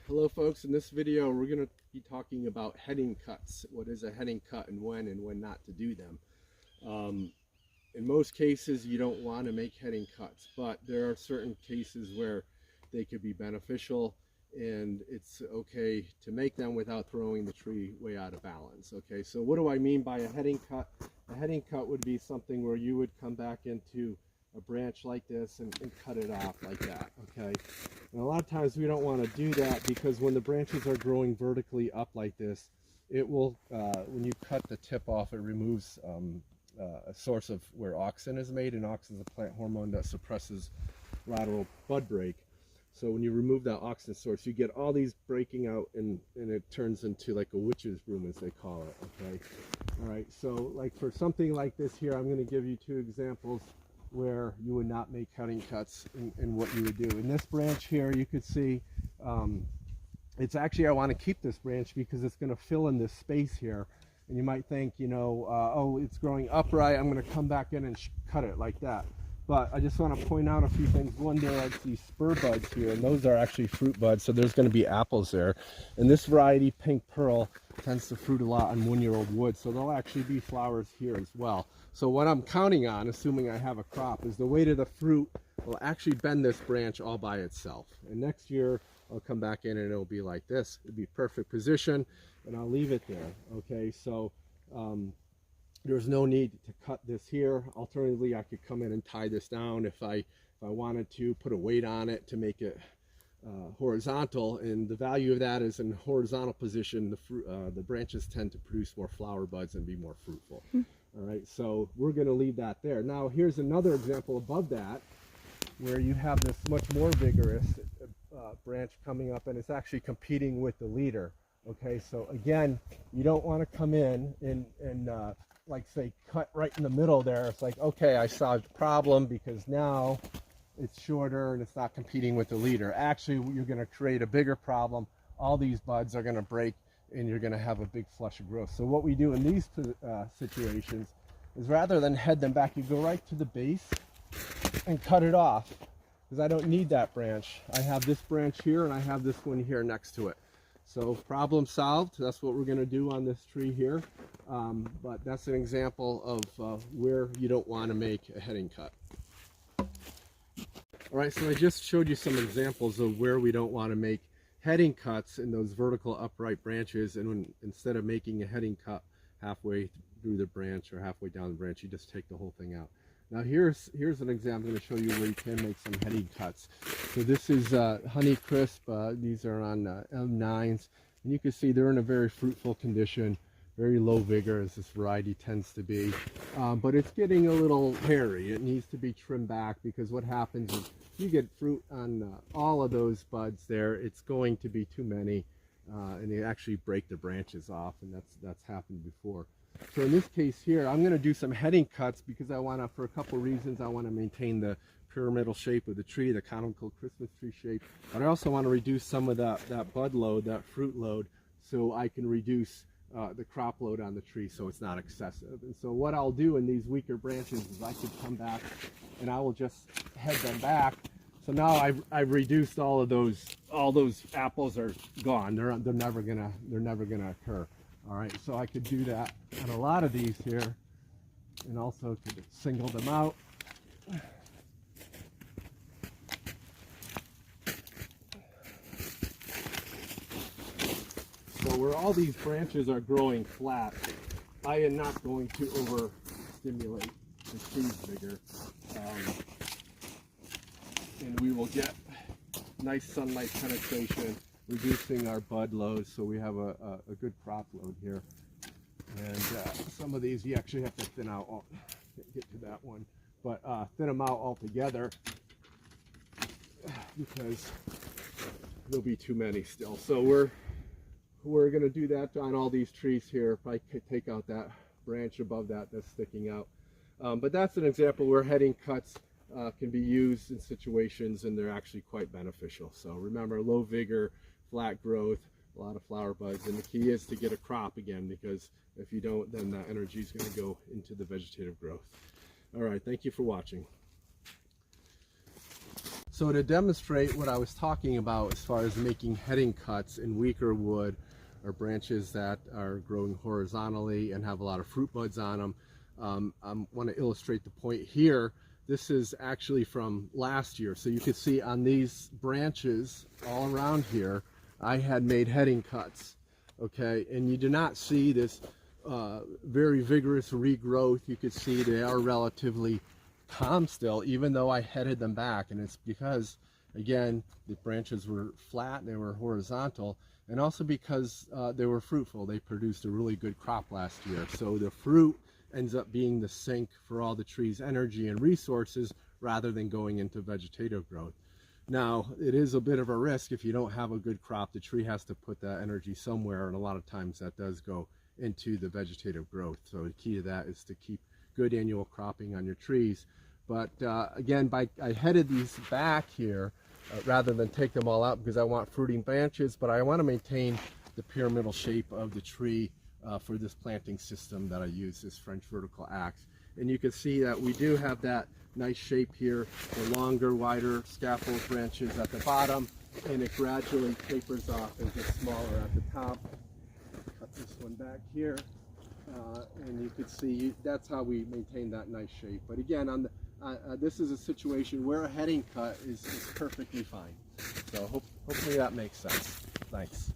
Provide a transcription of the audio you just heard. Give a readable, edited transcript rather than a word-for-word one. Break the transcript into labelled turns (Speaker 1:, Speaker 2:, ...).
Speaker 1: Hello folks, in this video we're going to be talking about heading cuts. What is a heading cut and when not to do them. In most cases you don't want to make heading cuts, but there are certain cases where they could be beneficial and it's okay to make them without throwing the tree way out of balance. Okay, so what do I mean by a heading cut? A heading cut would be something where you would come back into a branch like this and cut it off like that. Okay, and a lot of times we don't want to do that because when the branches are growing vertically up like this, it will when you cut the tip off, it removes a source of where auxin is made, and auxin is a plant hormone that suppresses lateral bud break. So when you remove that auxin source, you get all these breaking out, and it turns into like a witch's broom, as they call it. Okay, all right, so like for something like this here, I'm going to give you two examples where you would not make cutting cuts in what you would do. In this branch here, you could see it's actually, I want to keep this branch because it's going to fill in this space here. And you might think, you know, oh, it's growing upright, I'm going to come back in and cut it like that. But I just want to point out a few things. One, there are these spur buds here, and those are actually fruit buds, so there's going to be apples there. And this variety, Pink Pearl, tends to fruit a lot on one-year-old wood, so there'll actually be flowers here as well. So what I'm counting on, assuming I have a crop, is the weight of the fruit will actually bend this branch all by itself. And next year, I'll come back in and it'll be like this. It'll be perfect position, and I'll leave it there. Okay, so there's no need to cut this here. Alternatively, I could come in and tie this down if I wanted to, put a weight on it to make it horizontal, and the value of that is in horizontal position, the branches tend to produce more flower buds and be more fruitful. All right, so we're going to leave that there. Now here's another example above that where you have this much more vigorous branch coming up, and it's actually competing with the leader. Okay, so again, you don't want to come in and like say cut right in the middle there. It's like, okay, I solved the problem because now it's shorter and it's not competing with the leader. Actually, you're going to create a bigger problem. All these buds are going to break and you're going to have a big flush of growth. So what we do in these situations is, rather than head them back, you go right to the base and cut it off, because I don't need that branch. I have this branch here and I have this one here next to it. So problem solved. That's what we're going to do on this tree here. But that's an example of where you don't want to make a heading cut. All right, so I just showed you some examples of where we don't want to make heading cuts in those vertical upright branches, and instead of making a heading cut halfway through the branch or halfway down the branch, you just take the whole thing out. Now here's an example I'm going to show you where you can make some heading cuts. So this is Honey Crisp. These are on M9s, and you can see they're in a very fruitful condition, very low vigor as this variety tends to be, but it's getting a little hairy. It needs to be trimmed back, because what happens is you get fruit on all of those buds there. It's going to be too many, and they actually break the branches off, and that's happened before. So in this case here, I'm going to do some heading cuts because I want to, for a couple reasons. I want to maintain the pyramidal shape of the tree, the conical Christmas tree shape, but I also want to reduce some of that bud load, that fruit load, so I can reduce the crop load on the tree so it's not excessive. And so what I'll do in these weaker branches is I could come back and I will just head them back. So now I've reduced all those apples are gone. They're never gonna occur. All right, so I could do that on a lot of these here, and also could single them out. So where all these branches are growing flat, I am not going to overstimulate the tree's vigor, and we will get nice sunlight penetration, reducing our bud load, so we have a good crop load here. And some of these you actually have to thin out. Oh, can't get to that one, but thin them out altogether because there'll be too many still. So we're going to do that on all these trees here. If I could take out that branch above that's sticking out. But that's an example where heading cuts can be used in situations, and they're actually quite beneficial. So remember, low vigor, flat growth, a lot of flower buds, and the key is to get a crop again, because if you don't, then that energy is going to go into the vegetative growth. All right, thank you for watching. So to demonstrate what I was talking about as far as making heading cuts in weaker wood or branches that are growing horizontally and have a lot of fruit buds on them, I want to illustrate the point here. This is actually from last year. So you can see on these branches all around here, I had made heading cuts, okay? And you do not see this very vigorous regrowth. You can see they are relatively calm still, even though I headed them back. And it's because, again, the branches were flat and they were horizontal, and also because they were fruitful. They produced a really good crop last year. So the fruit ends up being the sink for all the tree's energy and resources rather than going into vegetative growth. Now, it is a bit of a risk if you don't have a good crop. The tree has to put that energy somewhere, and a lot of times that does go into the vegetative growth. So the key to that is to keep good annual cropping on your trees. But again, I headed these back here rather than take them all out because I want fruiting branches, but I want to maintain the pyramidal shape of the tree for this planting system that I use, this French vertical axe. And you can see that we do have that nice shape here, the longer, wider scaffold branches at the bottom, and it gradually tapers off and gets smaller at the top. Cut this one back here. And you can see that's how we maintain that nice shape. But again, on the, this is a situation where a heading cut is perfectly fine. So hopefully that makes sense. Thanks.